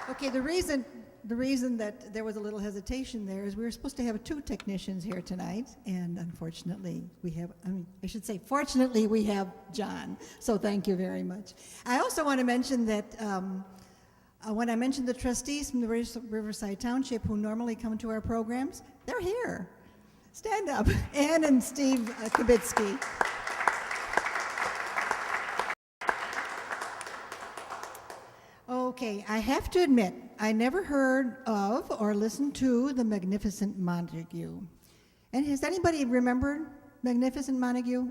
Okay, the reason that there was a little hesitation there is we were supposed to have two technicians here tonight, and unfortunately fortunately we have John. So thank you very much. I also want to mention that when I mentioned the trustees from the Riverside Township who normally come to our programs, they're here. Stand up. Ann and Steve Kubitsky. Okay, I have to admit, I never heard of or listened to the Magnificent Montague. And has anybody remembered Magnificent Montague?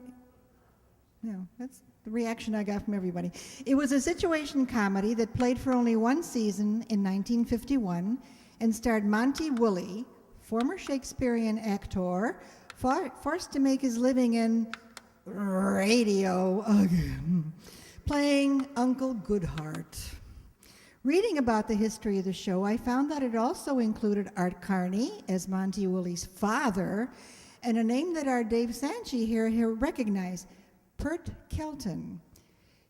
No, that's the reaction I got from everybody. It was a situation comedy that played for only one season in 1951 and starred Monty Woolley, former Shakespearean actor, forced to make his living in radio again, playing Uncle Goodhart. Reading about the history of the show, I found that it also included Art Carney as Monty Woolley's father, and a name that our Dave Sanchi here recognized, Pert Kelton.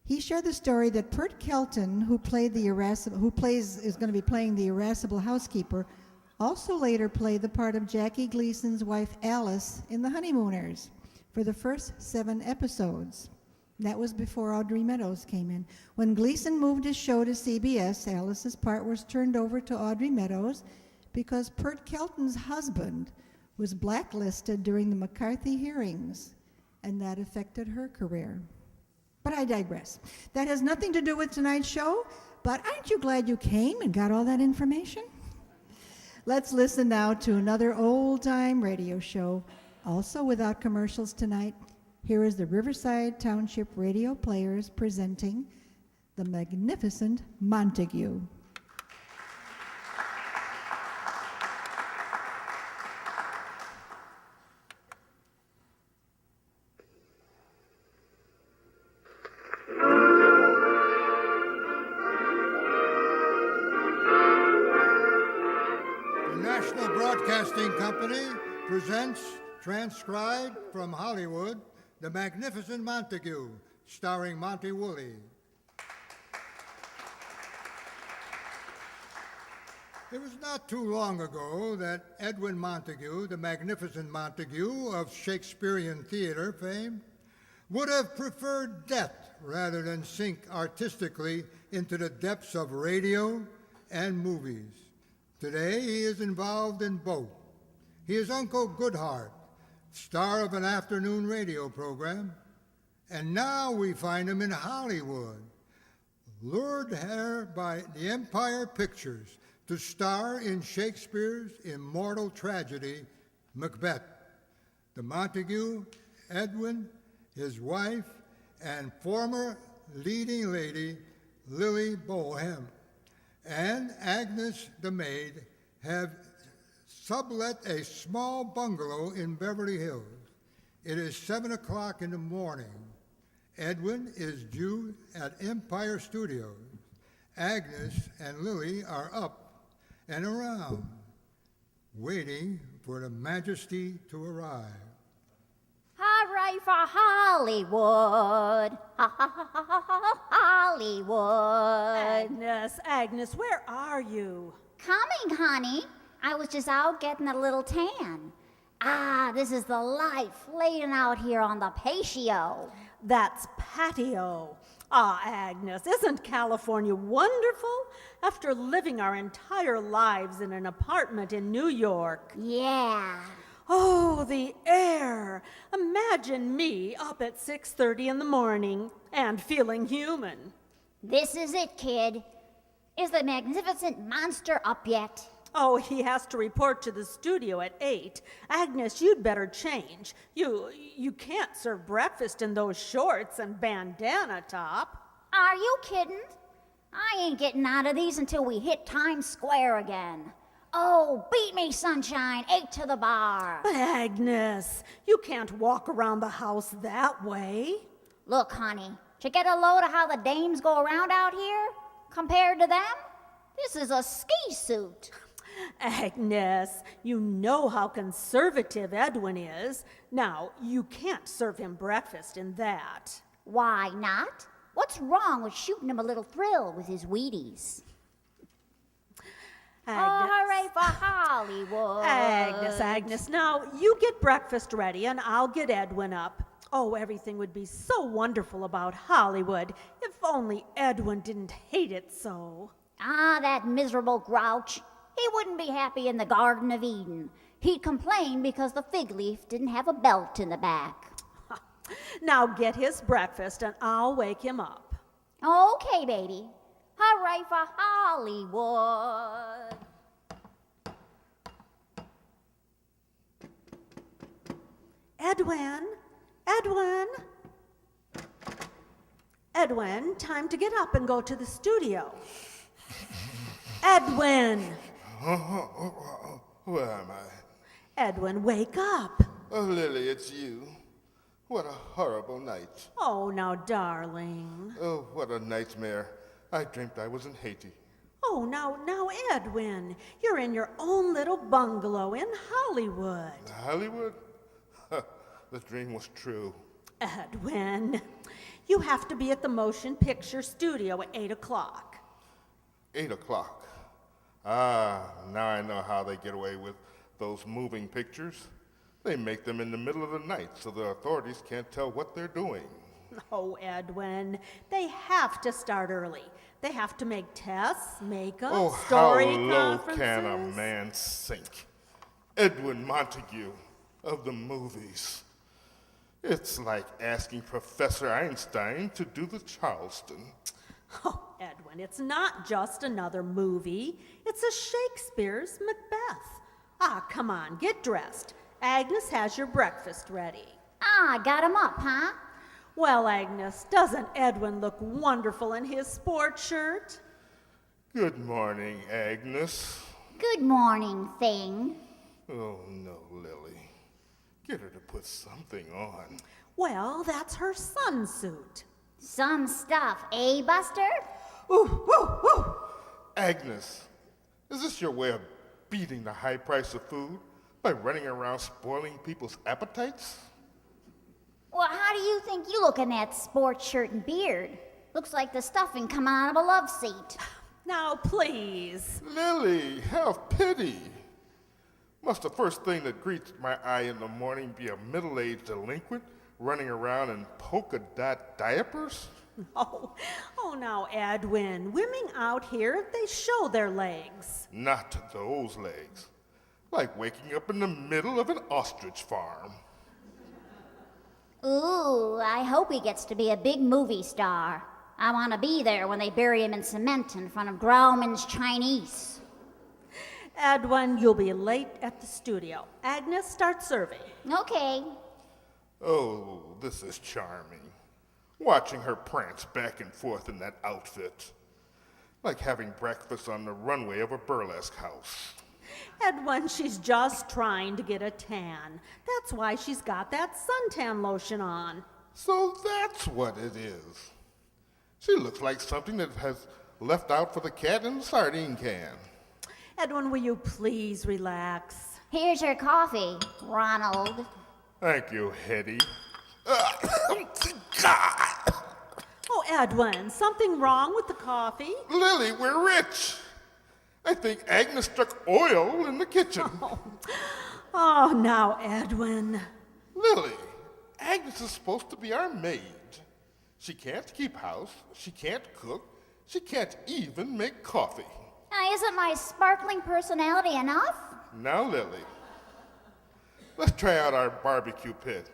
He shared the story that Pert Kelton, is going to be playing the irascible housekeeper, also later played the part of Jackie Gleason's wife Alice in The Honeymooners for the first 7 episodes. That was before Audrey Meadows came in. When Gleason moved his show to CBS, Alice's part was turned over to Audrey Meadows because Pert Kelton's husband was blacklisted during the McCarthy hearings, and that affected her career. But I digress. That has nothing to do with tonight's show, but aren't you glad you came and got all that information? Let's listen now to another old-time radio show, also without commercials tonight. Here is the Riverside Township Radio Players presenting the Magnificent Montague. The National Broadcasting Company presents, transcribed from Hollywood, The Magnificent Montague, starring Monty Woolley. It was not too long ago that Edwin Montague, the Magnificent Montague of Shakespearean theater fame, would have preferred death rather than sink artistically into the depths of radio and movies. Today, he is involved in both. He is Uncle Goodhart, star of an afternoon radio program, and now we find him in Hollywood, lured here by the Empire Pictures to star in Shakespeare's immortal tragedy, Macbeth. The Montague, Edwin, his wife, and former leading lady, Lily Bohem, and Agnes the maid have sublet a small bungalow in Beverly Hills. It is 7 o'clock in the morning. Edwin is due at Empire Studios. Agnes and Lily are up and around, waiting for the Majesty to arrive. Hooray for Hollywood! Hollywood! Agnes, where are you? Coming, honey. I was just out getting a little tan. This is the life laying out here on the patio. That's patio. Agnes, isn't California wonderful? After living our entire lives in an apartment in New York. Yeah. Oh, the air. Imagine me up at 6:30 in the morning and feeling human. This is it, kid. Is the magnificent monster up yet? Oh, he has to report to the studio at 8. Agnes, you'd better change. You can't serve breakfast in those shorts and bandana top. Are you kidding? I ain't getting out of these until we hit Times Square again. Oh, beat me, sunshine. 8 to the bar. But Agnes, you can't walk around the house that way. Look, honey, to get a load of how the dames go around out here, compared to them, this is a ski suit. Agnes, you know how conservative Edwin is. Now, you can't serve him breakfast in that. Why not? What's wrong with shooting him a little thrill with his Wheaties? Oh, hooray for Hollywood. Agnes, now you get breakfast ready and I'll get Edwin up. Oh, everything would be so wonderful about Hollywood if only Edwin didn't hate it so. Ah, that miserable grouch. He wouldn't be happy in the Garden of Eden. He'd complain because the fig leaf didn't have a belt in the back. Now get his breakfast and I'll wake him up. Okay, baby. Hooray for Hollywood. Edwin, time to get up and go to the studio. Edwin! Where am I? Edwin, wake up. Oh, Lily, it's you. What a horrible night. Oh, now, darling. Oh, what a nightmare. I dreamt I was in Haiti. Oh, now, Edwin, you're in your own little bungalow in Hollywood. Hollywood? The dream was true. Edwin, you have to be at the motion picture studio at 8 o'clock. 8 o'clock. Ah, now I know how they get away with those moving pictures. They make them in the middle of the night so the authorities can't tell what they're doing. Oh, Edwin, they have to start early. They have to make tests, makeup, Oh, story how low conferences. can a man sink? Edwin Montague of the movies. It's like asking Professor Einstein to do the Charleston. Oh, Edwin, it's not just another movie. It's a Shakespeare's Macbeth. Ah, come on, get dressed. Agnes has your breakfast ready. Ah, got him up, huh? Well, Agnes, doesn't Edwin look wonderful in his sport shirt? Good morning, Agnes. Good morning, thing. Oh, no, Lily. Get her to put something on. Well, that's her sunsuit. Some stuff, eh, Buster? Agnes, is this your way of beating the high price of food by running around spoiling people's appetites? Well, how do you think you look in that sports shirt and beard? Looks like the stuffing coming out of a love seat. Now, please. Lily, have pity. Must the first thing that greets my eye in the morning be a middle-aged delinquent running around in polka dot diapers? Oh, now, Edwin, women out here, they show their legs. Not those legs. Like waking up in the middle of an ostrich farm. Ooh, I hope he gets to be a big movie star. I want to be there when they bury him in cement in front of Grauman's Chinese. Edwin, you'll be late at the studio. Agnes, start serving. Okay. Oh, this is charming. Watching her prance back and forth in that outfit. Like having breakfast on the runway of a burlesque house. Edwin, she's just trying to get a tan. That's why she's got that suntan lotion on. So that's what it is. She looks like something that has left out for the cat in the sardine can. Edwin, will you please relax? Here's your coffee, Ronald. Thank you, Hetty. Oh, Edwin, something wrong with the coffee? Lily, we're rich. I think Agnes struck oil in the kitchen. Oh, now, Edwin. Lily, Agnes is supposed to be our maid. She can't keep house, she can't cook, she can't even make coffee. Now, isn't my sparkling personality enough? Now, Lily, let's try out our barbecue pit.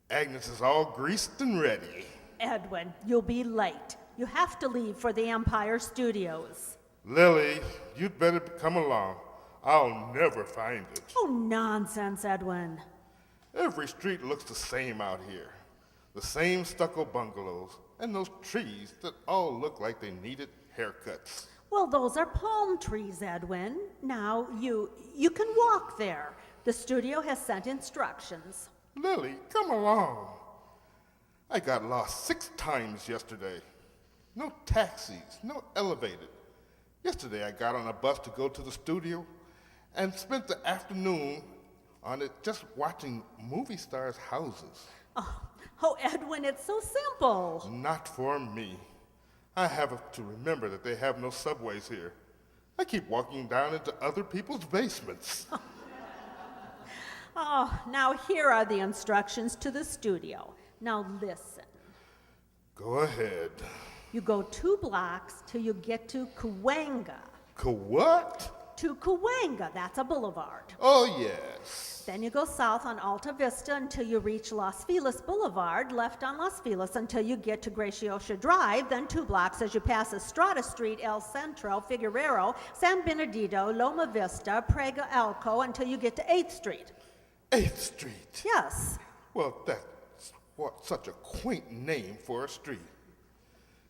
Agnes is all greased and ready. Edwin, you'll be late. You have to leave for the Empire Studios. Lily, you'd better come along. I'll never find it. Oh, nonsense, Edwin. Every street looks the same out here. The same stucco bungalows and those trees that all look like they needed haircuts. Well, those are palm trees, Edwin. Now, you can walk there. The studio has sent instructions. Lily, come along. I got lost 6 times yesterday. No taxis, no elevator. Yesterday I got on a bus to go to the studio and spent the afternoon on it just watching movie stars' houses. Oh, Edwin, it's so simple. Not for me. I have to remember that they have no subways here. I keep walking down into other people's basements. Oh, now here are the instructions to the studio. Now listen. Go ahead. You go 2 blocks till you get to Cahuenga. What? To Cahuenga, that's a boulevard. Oh, yes. Then you go south on Alta Vista until you reach Los Feliz Boulevard, left on Los Feliz until you get to Graciosa Drive, then 2 blocks as you pass Estrada Street, El Centro, Figueroa, San Benedito, Loma Vista, Prega Elco until you get to 8th Street. 8th Street. Yes. Well, that's such a quaint name for a street.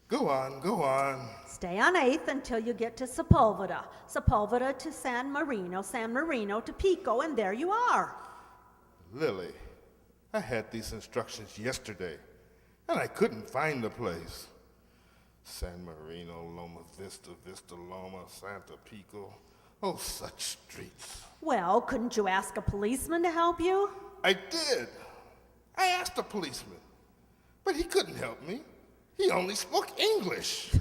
Go on, go on. Stay on 8th until you get to Sepulveda. Sepulveda to San Marino to Pico, and there you are. Lily, I had these instructions yesterday, and I couldn't find the place. San Marino, Loma Vista, Vista Loma, Santa Pico. Oh, such streets. Well, couldn't you ask a policeman to help you? I did. I asked a policeman, but he couldn't help me. He only spoke English.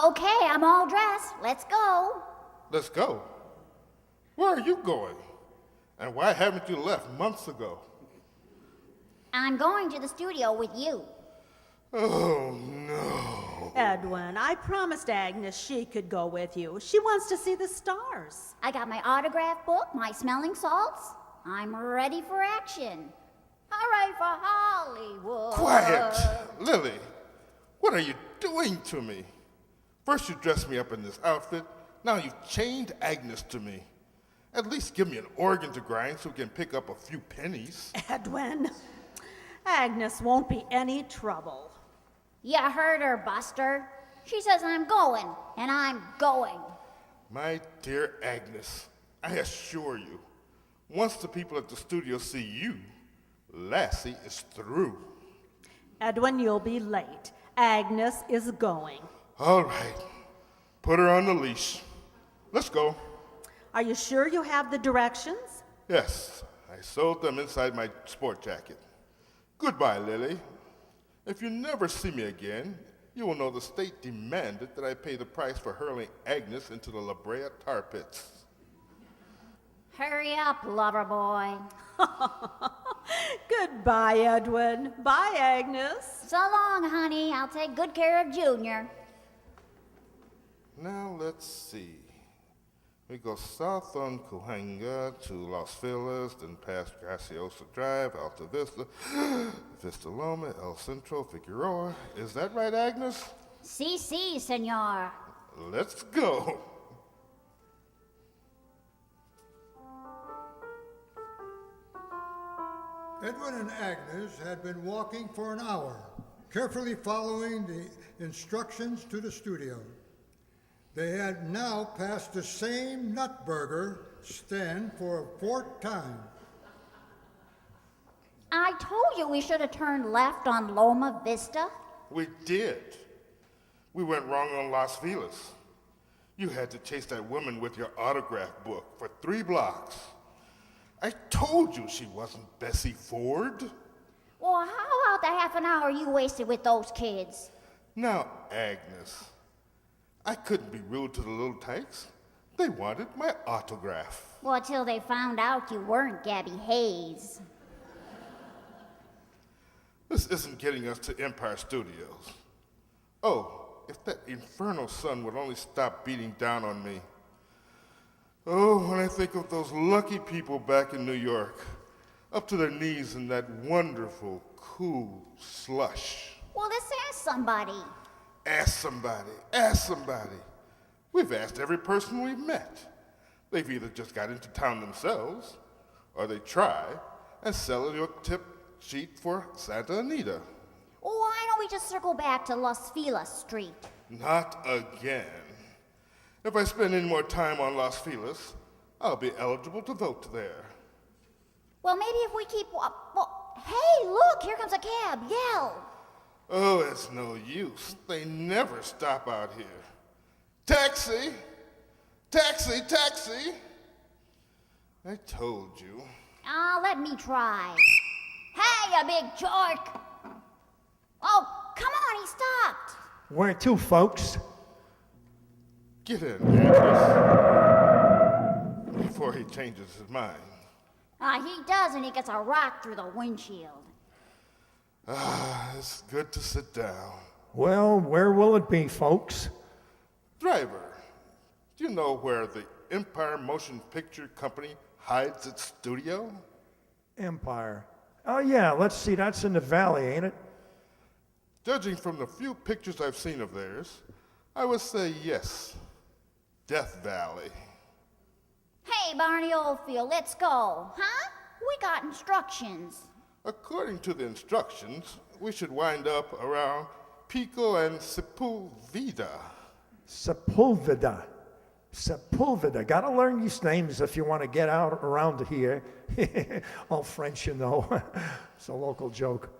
Okay, I'm all dressed. Let's go. Let's go. Where are you going? And why haven't you left months ago? I'm going to the studio with you. Oh, no. Edwin, I promised Agnes she could go with you. She wants to see the stars. I got my autograph book, my smelling salts. I'm ready for action. Hooray for Hollywood. Quiet! Lily, what are you doing to me? First you dressed me up in this outfit, now you've chained Agnes to me. At least give me an organ to grind so we can pick up a few pennies. Edwin, Agnes won't be any trouble. You heard her, Buster. She says I'm going, and I'm going. My dear Agnes, I assure you, once the people at the studio see you, Lassie is through. Edwin, you'll be late. Agnes is going. All right, put her on the leash. Let's go. Are you sure you have the directions? Yes, I sewed them inside my sport jacket. Goodbye, Lily. If you never see me again, you will know the state demanded that I pay the price for hurling Agnes into the La Brea tar pits. Hurry up, lover boy. Goodbye, Edwin. Bye, Agnes. So long, honey. I'll take good care of Junior. Now let's see. We go south on Cahuenga to Los Feliz, then past Graciosa Drive, Alta Vista, Vista Loma, El Centro, Figueroa. Is that right, Agnes? Si, senor. Let's go. Edwin and Agnes had been walking for an hour, carefully following the instructions to the studio. They had now passed the same Nutburger stand for a 4th time. I told you we should have turned left on Loma Vista. We did. We went wrong on Los Feliz. You had to chase that woman with your autograph book for 3 blocks. I told you she wasn't Bessie Ford. Well, how about the half an hour you wasted with those kids? Now, Agnes, I couldn't be rude to the little tykes. They wanted my autograph. Well, till they found out you weren't Gabby Hayes. This isn't getting us to Empire Studios. Oh, if that infernal sun would only stop beating down on me. Oh, when I think of those lucky people back in New York, up to their knees in that wonderful, cool slush. Well, let's ask somebody. Ask somebody, ask somebody. We've asked every person we've met. They've either just got into town themselves, or they try and sell your tip sheet for Santa Anita. Well, why don't we just circle back to Los Feliz Street? Not again. If I spend any more time on Los Feliz, I'll be eligible to vote there. Well, maybe if we keep... Well, hey, look, here comes a cab. Yell. Oh, it's no use. They never stop out here. Taxi! Taxi, taxi! I told you. Let me try. Hey, you big jerk. Oh, come on, he stopped. Where to, folks? Get in, Andrews, before he changes his mind. He does, and he gets a rock through the windshield. It's good to sit down. Well, where will it be, folks? Driver, do you know where the Empire Motion Picture Company hides its studio? Empire. Oh, yeah, let's see, that's in the valley, ain't it? Judging from the few pictures I've seen of theirs, I would say yes. Death Valley. Hey, Barney Oldfield, let's go. Huh? We got instructions. According to the instructions, we should wind up around Pico and Sepulveda. Sepulveda. Sepulveda. Gotta learn these names if you want to get out around here. All French, you know. It's a local joke.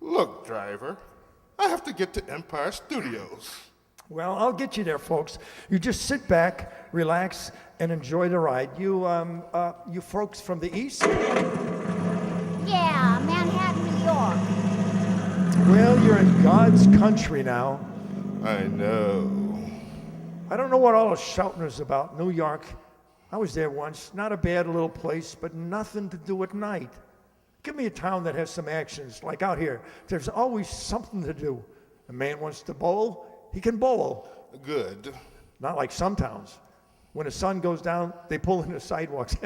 Look, driver, I have to get to Empire Studios. Well, I'll get you there, folks. You just sit back, relax, and enjoy the ride. You folks from the east? Yeah, Manhattan, New York. Well, you're in God's country now. I know. I don't know what all the shouting is about. New York, I was there once. Not a bad little place, but nothing to do at night. Give me a town that has some actions, like out here. There's always something to do. A man wants to bowl, he can bowl. Good. Not like some towns. When the sun goes down, they pull in the sidewalks.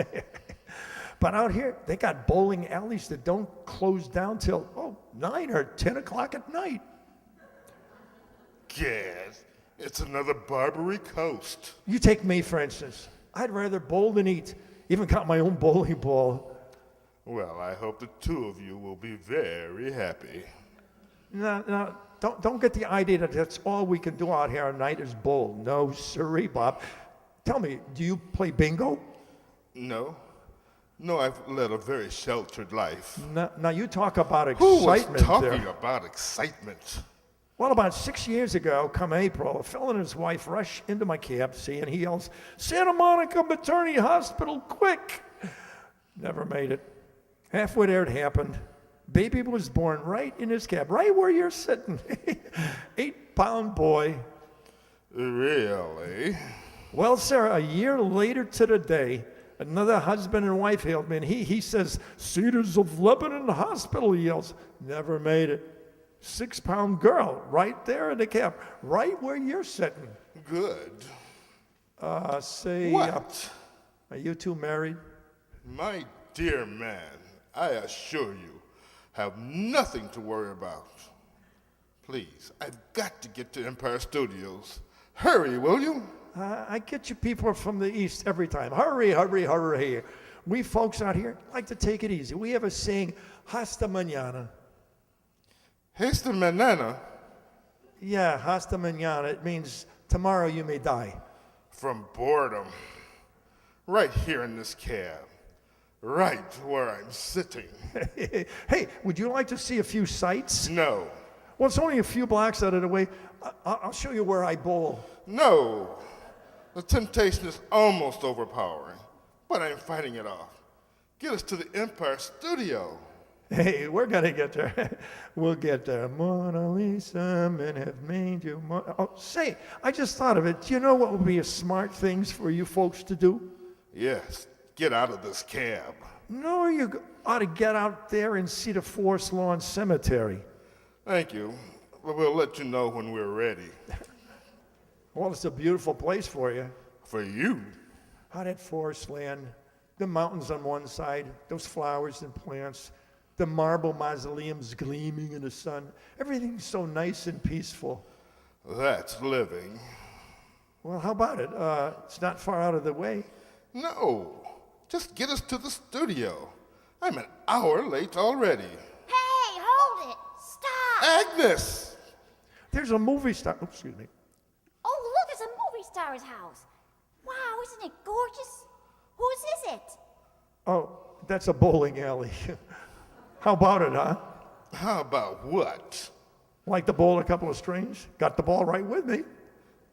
But out here, they got bowling alleys that don't close down till 9 or 10 o'clock at night. Gad, it's another Barbary Coast. You take me, for instance. I'd rather bowl than eat. Even got my own bowling ball. Well, I hope the two of you will be very happy. No, don't get the idea that that's all we can do out here at night is bowl. No, sirree, Bob. Tell me, do you play bingo? No, I've led a very sheltered life. Now you talk about Who was excitement talking there. about excitement? Well, about 6 years ago, come April, a fellow and his wife rush into my cab, and he yells, "Santa Monica Maternity Hospital, quick!" Never made it. Halfway there it happened. Baby was born right in his cab, right where you're sitting. 8-pound boy. Really? Well, sir, a year later to the day, another husband and wife hailed me, and he says, "Cedars of Lebanon Hospital," he yells. Never made it. 6-pound girl, right there in the cab, right where you're sitting. Good. What? Are you two married? My dear man, I assure you, have nothing to worry about. Please, I've got to get to Empire Studios. Hurry, will you? I get you people from the east every time. Hurry, hurry, hurry. We folks out here like to take it easy. We have a saying, hasta mañana. Hasta mañana? Yeah, hasta mañana. It means tomorrow you may die. From boredom. Right here in this cab. Right where I'm sitting. Hey, would you like to see a few sights? No. Well, it's only a few blocks out of the way. I'll show you where I bowl. No. The temptation is almost overpowering, but I'm fighting it off. Get us to the Empire Studio. Hey, we're going to get there. We'll get there. Mona Lisa, men have made you. Oh, say, I just thought of it. Do you know what would be a smart thing for you folks to do? Yes, get out of this cab. No, you ought to get out there and see the Forest Lawn Cemetery. Thank you, but we'll let you know when we're ready. Well, it's a beautiful place for you. For you? How that forest land, the mountains on one side, those flowers and plants, the marble mausoleums gleaming in the sun. Everything's so nice and peaceful. That's living. Well, how about it? It's not far out of the way. No, just get us to the studio. I'm an hour late already. Hey, hold it! Stop! Agnes! There's a movie star. Oops, excuse me. Oh, look, it's a movie star's house. Wow, isn't it gorgeous? Whose is it? Oh, that's a bowling alley. How about it, huh? How about what? Like to bowl a couple of strings? Got the ball right with me.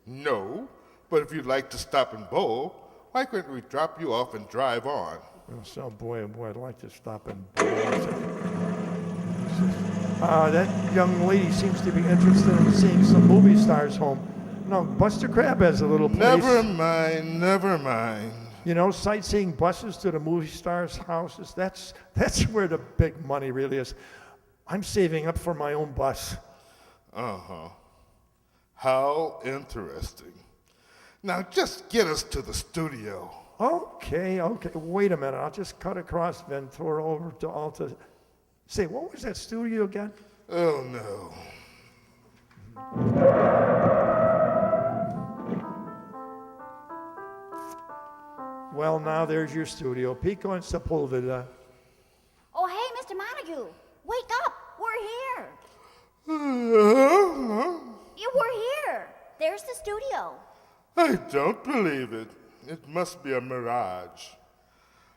No, but if you'd like to stop and bowl, why couldn't we drop you off and drive on? Oh, so boy, oh boy, I'd like to stop and bowl. That young lady seems to be interested in seeing some movie stars home. No, Buster Crab has a little place. Never mind, never mind. You know, sightseeing buses to the movie stars' houses, that's where the big money really is. I'm saving up for my own bus. Uh-huh. How interesting. Now just get us to the studio. Okay. Wait a minute. I'll just cut across Ventura over to Alta. Say, what was that studio again? Oh, no. Well, now there's your studio. Pico and Sepulveda. Oh, hey, Mr. Montague, wake up. We're here. You were here. There's the studio. I don't believe it. It must be a mirage.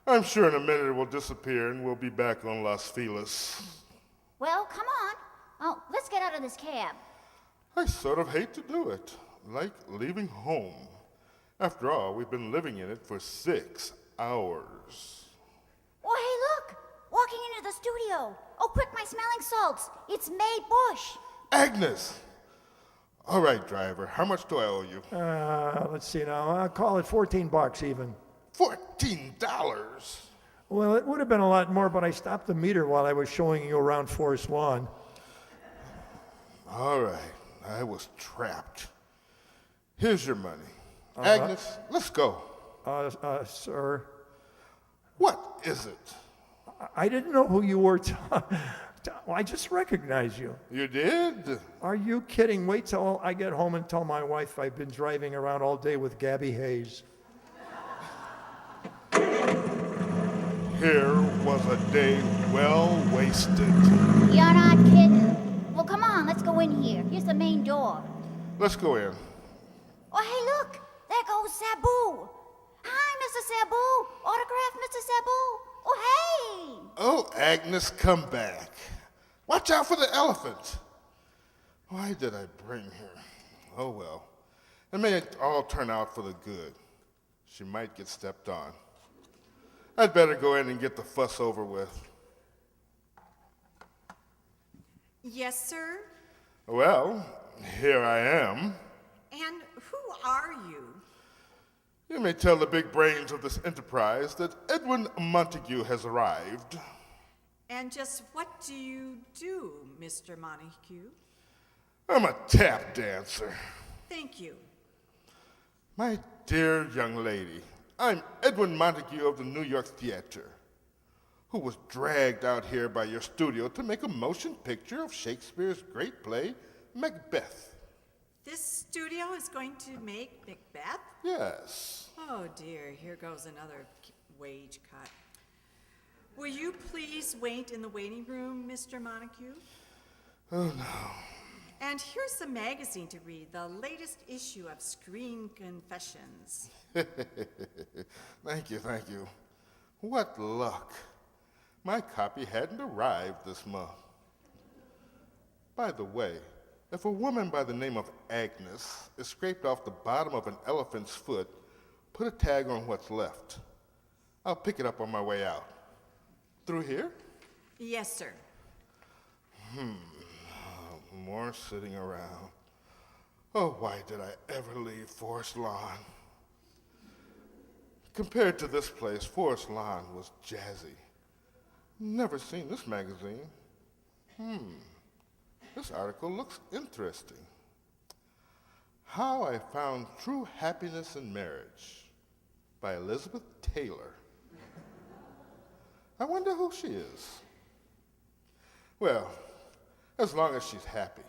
I'm sure in a minute it will disappear and we'll be back on Las Feliz. Well, come on. Oh, let's get out of this cab. I sort of hate to do it, like leaving home. After all, we've been living in it for 6 hours. Oh, hey, look. Walking into the studio. Oh, quick, my smelling salts. It's May Bush. Agnes! All right, driver, how much do I owe you? Let's see now. I'll call it $14 even. $14? Well, it would have been a lot more, but I stopped the meter while I was showing you around Forest Lawn. All right, I was trapped. Here's your money. Agnes, let's go. Sir, What is it? I didn't know who you were. I just recognized you. You did? Are you kidding? Wait till I get home and tell my wife I've been driving around all day with Gabby Hayes. Here was a day well wasted. You're not kidding. Well, come on, let's go in here. Here's the main door. Let's go in. Oh, hey, look. There goes Sabu. Hi, Mr. Sabu. Autograph, Mr. Sabu. Oh, hey. Oh, Agnes, come back. Watch out for the elephant. Why did I bring her? Oh, well. It may all turn out for the good. She might get stepped on. I'd better go in and get the fuss over with. Yes, sir. Well, here I am. And who are you? You may tell the big brains of this enterprise that Edwin Montague has arrived. And just what do you do, Mr. Montague? I'm a tap dancer. Thank you. My dear young lady, I'm Edwin Montague of the New York Theater, who was dragged out here by your studio to make a motion picture of Shakespeare's great play, Macbeth. This studio is going to make Macbeth? Yes. Oh dear, here goes another wage cut. Will you please wait in the waiting room, Mr. Montague? Oh, no. And here's the magazine to read, the latest issue of Screen Confessions. Thank you. What luck. My copy hadn't arrived this month. By the way, if a woman by the name of Agnes is scraped off the bottom of an elephant's foot, put a tag on what's left. I'll pick it up on my way out. Through here? Yes, sir. More sitting around. Oh, why did I ever leave Forest Lawn? Compared to this place, Forest Lawn was jazzy. Never seen this magazine. This article looks interesting. How I Found True Happiness in Marriage by Elizabeth Taylor. I wonder who she is. Well, as long as she's happy.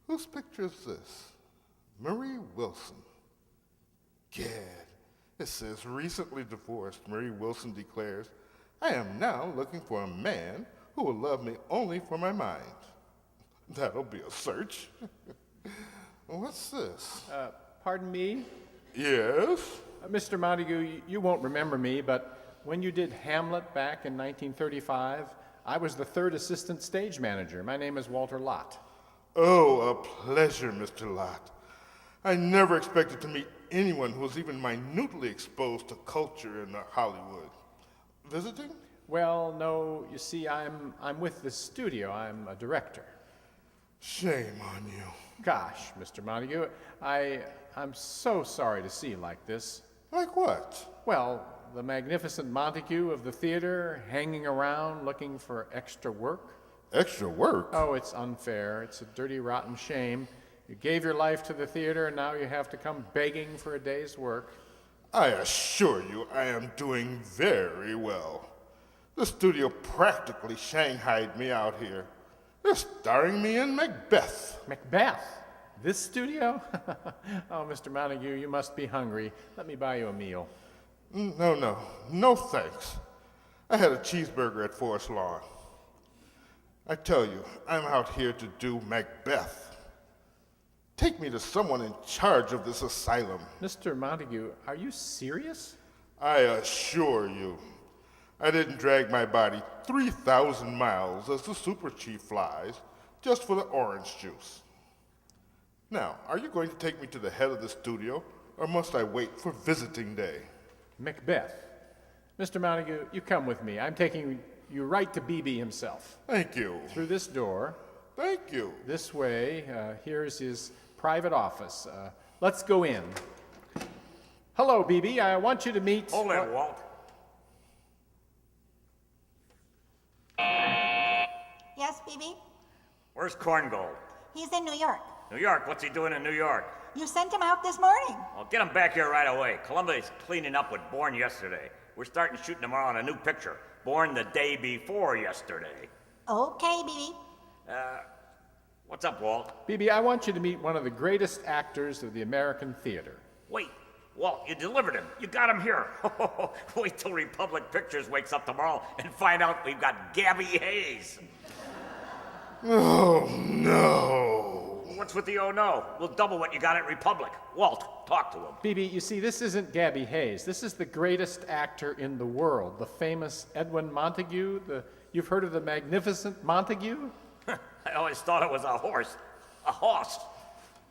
Whose picture is this? Marie Wilson. Gad, it says recently divorced. Marie Wilson declares, I am now looking for a man who will love me only for my mind. That'll be a search. What's this? Pardon me? Yes? Mr. Montague, you won't remember me, but when you did Hamlet back in 1935, I was the third assistant stage manager. My name is Walter Lott. Oh, a pleasure, Mr. Lott. I never expected to meet anyone who was even minutely exposed to culture in Hollywood. Visiting? Well, no, you see, I'm with the studio. I'm a director. Shame on you. Gosh, Mr. Montague, I'm so sorry to see you like this. Like what? Well, the magnificent Montague of the theater hanging around looking for extra work. Extra work? Oh, it's unfair. It's a dirty, rotten shame. You gave your life to the theater, and now you have to come begging for a day's work. I assure you I am doing very well. The studio practically shanghaied me out here. They're starring me in Macbeth. Macbeth? This studio? Oh, Mr. Montague, you must be hungry. Let me buy you a meal. No thanks. I had a cheeseburger at Forest Lawn. I tell you, I'm out here to do Macbeth. Take me to someone in charge of this asylum. Mr. Montague, are you serious? I assure you, I didn't drag my body 3,000 miles as the super chief flies just for the orange juice. Now, are you going to take me to the head of the studio, or must I wait for visiting day? Macbeth. Mr. Montague, you come with me. I'm taking you right to BB himself. Thank you. Through this door. Thank you. This way. Here's his private office. Let's go in. Hello, BB. I want you to meet... Hold it, Walt. Yes, BB? Where's Korngold? He's in New York. New York? What's he doing in New York? You sent him out this morning. Well, get him back here right away. Columbia's cleaning up with Bourne yesterday. We're starting shooting tomorrow on a new picture. Bourne the day before yesterday. Okay, BB. What's up, Walt? BB, I want you to meet one of the greatest actors of the American theater. Wait, Walt, you delivered him. You got him here. Wait till Republic Pictures wakes up tomorrow and find out we've got Gabby Hayes. Oh, no. What's with the oh no? We'll double what you got at Republic. Walt, talk to him. BB, you see, this isn't Gabby Hayes. This is the greatest actor in the world, the famous Edwin Montague. You've heard of the magnificent Montague? I always thought it was a horse. A horse.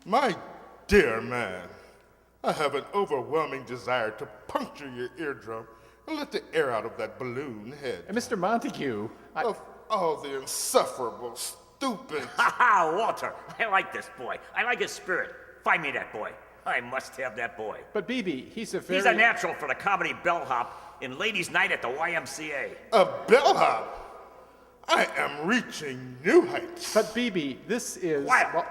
My dear man, I have an overwhelming desire to puncture your eardrum and let the air out of that balloon head. Mr. Montague, Of all the insufferable, stupid... Ha ha, Walter. I like this boy. I like his spirit. Find me that boy. I must have that boy. But BB, he's a He's a natural for the comedy bellhop in Ladies' Night at the YMCA. A bellhop? I am reaching new heights. But BB, this is... Quiet. Well,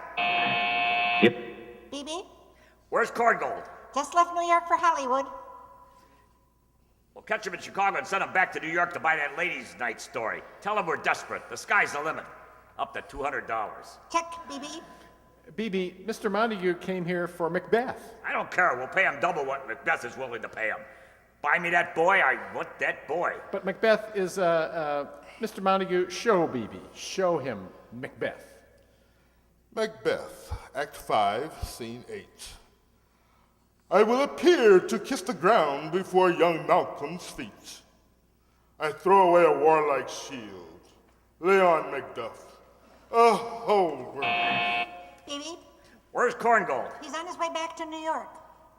BB? Where's Korngold? Just left New York for Hollywood. We'll catch him in Chicago and send him back to New York to buy that Ladies' Night story. Tell him we're desperate. The sky's the limit. Up to $200. Check, BB. BB, Mr. Montague came here for Macbeth. I don't care. We'll pay him double what Macbeth is willing to pay him. Buy me that boy. I want that boy. But Macbeth is, Mr. Montague, show BB. Show him Macbeth. Macbeth, Act 5, Scene 8. I will appear to kiss the ground before young Malcolm's feet. I throw away a warlike shield. Lay on, Macduff. A Holborn. BB? Where's Korngold? He's on his way back to New York.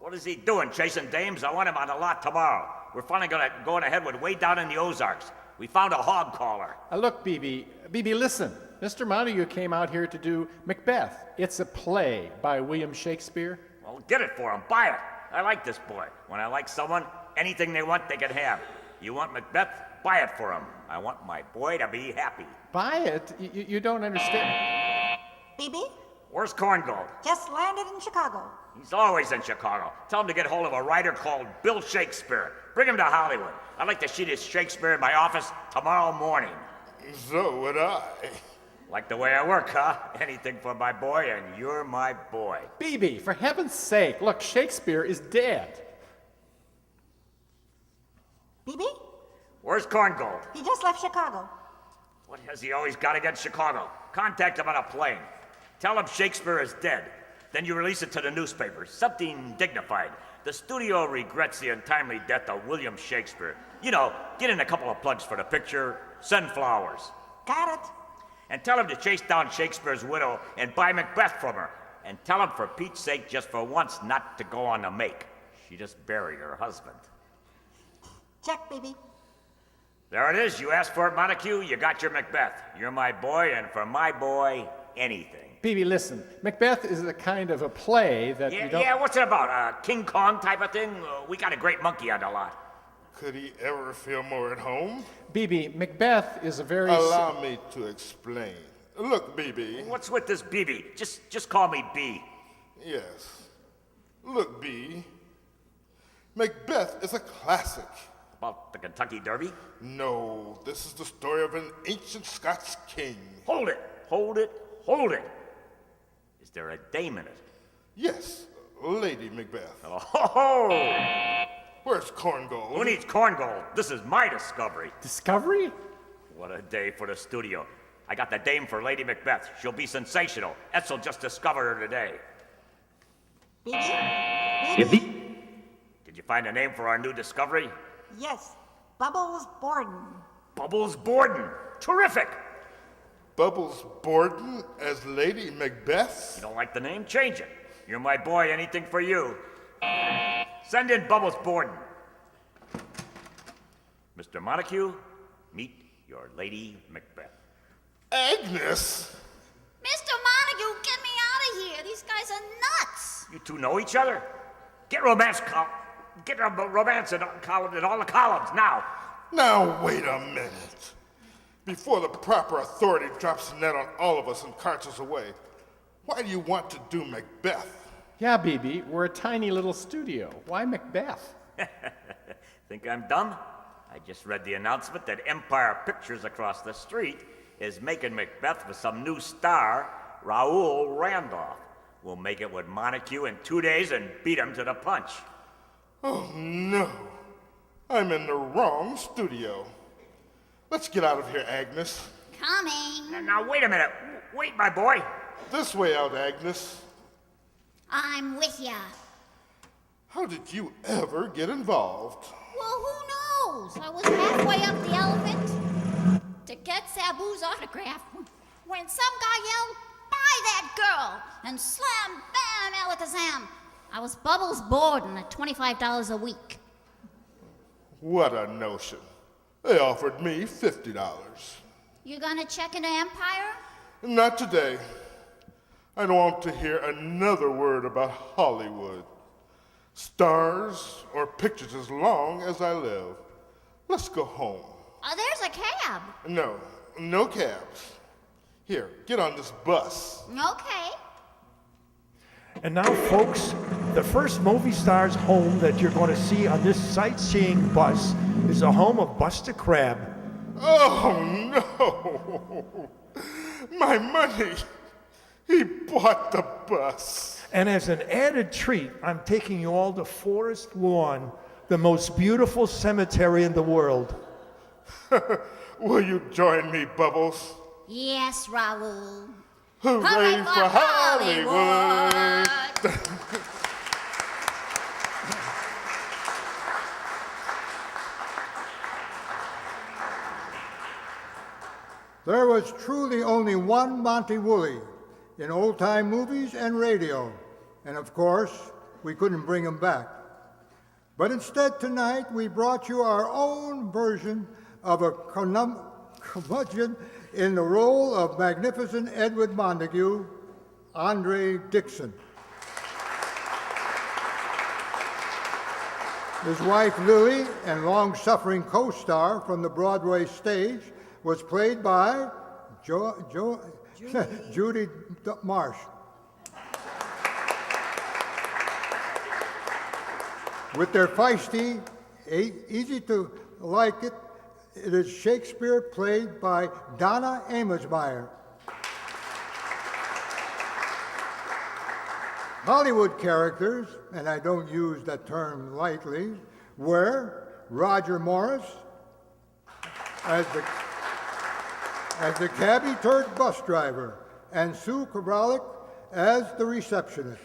What is he doing, chasing dames? I want him on the lot tomorrow. We're finally going ahead with way down in the Ozarks. We found a hog caller. Look, BB. BB, listen. Mr. Montague came out here to do Macbeth. It's a play by William Shakespeare. Well, get it for him. Buy it. I like this boy. When I like someone, anything they want, they can have. You want Macbeth? Buy it for him. I want my boy to be happy. Buy it? You don't understand. BB? Where's Korngold? Just landed in Chicago. He's always in Chicago. Tell him to get hold of a writer called Bill Shakespeare. Bring him to Hollywood. I'd like to see this Shakespeare in my office tomorrow morning. So would I. Like the way I work, huh? Anything for my boy, and you're my boy. BB, for heaven's sake, look, Shakespeare is dead. BB? Where's Korngold? He just left Chicago. What has he always got against Chicago? Contact him on a plane. Tell him Shakespeare is dead. Then you release it to the newspapers. Something dignified. The studio regrets the untimely death of William Shakespeare. You know, get in a couple of plugs for the picture. Send flowers. Got it. And tell him to chase down Shakespeare's widow and buy Macbeth from her. And tell him, for Pete's sake, just for once, not to go on the make. She just buried her husband. Check, BB. There it is. You asked for it, Montague. You got your Macbeth. You're my boy, and for my boy, anything. Bibi, listen. Macbeth is a kind of a play that you don't... Yeah, what's it about? King Kong type of thing? We got a great monkey on the lot. Could he ever feel more at home? Bibi, Macbeth is a very... Allow me to explain. Look, B.B. What's with this BB? Just call me B. Yes. Look, B. Macbeth is a classic. About the Kentucky Derby? No, this is the story of an ancient Scots king. Hold it, hold it, hold it. Is there a dame in it? Yes, Lady Macbeth. Oh, ho, ho. Where's Corngold? Who needs corngold? This is my discovery. Discovery? What a day for the studio. I got the dame for Lady Macbeth. She'll be sensational. Etzel just discovered her today. Bibi? Did you find a name for our new discovery? Yes. Bubbles Borden. Bubbles Borden. Terrific. Bubbles Borden as Lady Macbeth? You don't like the name? Change it. You're my boy, anything for you. Send in Bubbles Borden. Mr. Montague, meet your Lady Macbeth. Agnes? Mr. Montague, get me out of here. These guys are nuts. You two know each other? Get romance in all the columns now. Now, wait a minute. Before the proper authority drops the net on all of us and carts us away, why do you want to do Macbeth? Yeah, Bibi, we're a tiny little studio. Why Macbeth? Think I'm dumb? I just read the announcement that Empire Pictures across the street is making Macbeth with some new star, Raoul Randolph. We'll make it with Montague in 2 days and beat him to the punch. Oh, no. I'm in the wrong studio. Let's get out of here, Agnes. Coming. Now, wait a minute. Wait, my boy. This way out, Agnes. I'm with ya. How did you ever get involved? Well, who knows? I was halfway up the elephant to get Sabu's autograph when some guy yelled, "Buy that girl!" and slam, bam, alakazam. I was Bubbles Borden at $25 a week. What a notion. They offered me $50. You gonna check into Empire? Not today. I don't want to hear another word about Hollywood. Stars or pictures as long as I live. Let's go home. Oh, there's a cab. No cabs. Here, get on this bus. Okay. And now, folks, the first movie star's home that you're going to see on this sightseeing bus is the home of Buster Crabbe. Oh, no! My money! He bought the bus. And as an added treat, I'm taking you all to Forest Lawn, the most beautiful cemetery in the world. Will you join me, Bubbles? Yes, Raoul. Hooray for Hollywood! There was truly only one Monty Woolley in old-time movies and radio, and of course, we couldn't bring him back. But instead tonight, we brought you our own version of a curmudgeon in the role of magnificent Edward Montague, Andre Dixon. His wife Lily and long-suffering co-star from the Broadway stage was played by Judy Marsh. With their feisty, easy to like it is Shakespeare played by Donna Amesmeyer. Hollywood characters, and I don't use that term lightly, were Roger Morris as the cabbie-turned bus driver, and Sue Kravalik as the receptionist.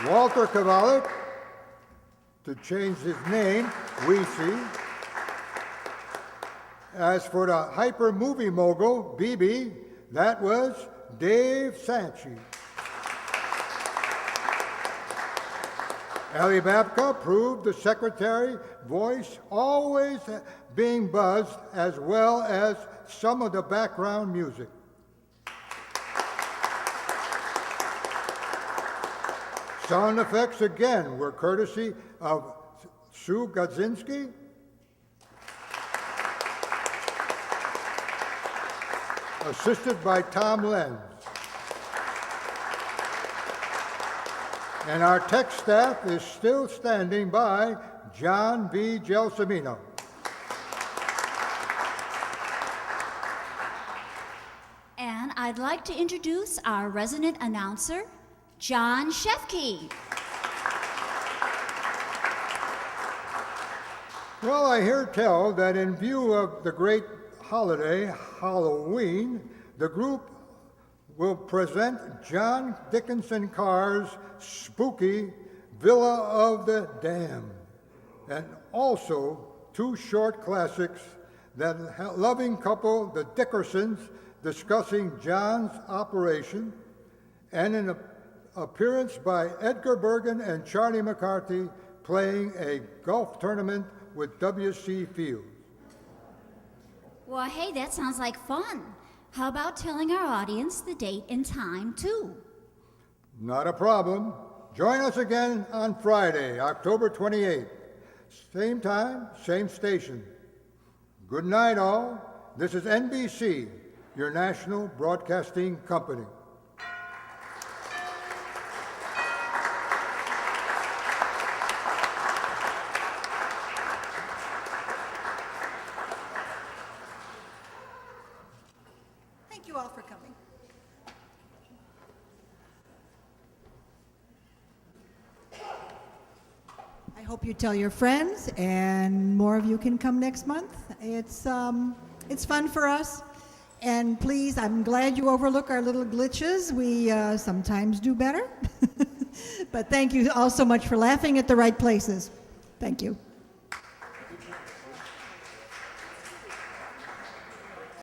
Walter Kravalik, to change his name, we see. As for the hyper movie mogul, BB, that was Dave Sanchi. Ellie Babka proved the secretary voice always being buzzed as well as some of the background music. Sound effects again were courtesy of Sue Gadzinski. Assisted by Tom Lenz. And our tech staff is still standing by John B. Gelsomino. And I'd like to introduce our resident announcer, John Shefke. Well, I hear tell that in view of the great holiday, Halloween, the group will present John Dickinson Carr's spooky Villa of the Damned, and also two short classics, that loving couple, the Dickersons, discussing John's operation, and an appearance by Edgar Bergen and Charlie McCarthy playing a golf tournament with W.C. Fields. Well, hey, that sounds like fun. How about telling our audience the date and time, too? Not a problem. Join us again on Friday, October 28th. Same time, same station. Good night, all. This is NBC, your national broadcasting company. Thank you all for coming. I hope you tell your friends, and more of you can come next month. It's fun for us, and please, I'm glad you overlook our little glitches. We sometimes do better, but thank you all so much for laughing at the right places. Thank you.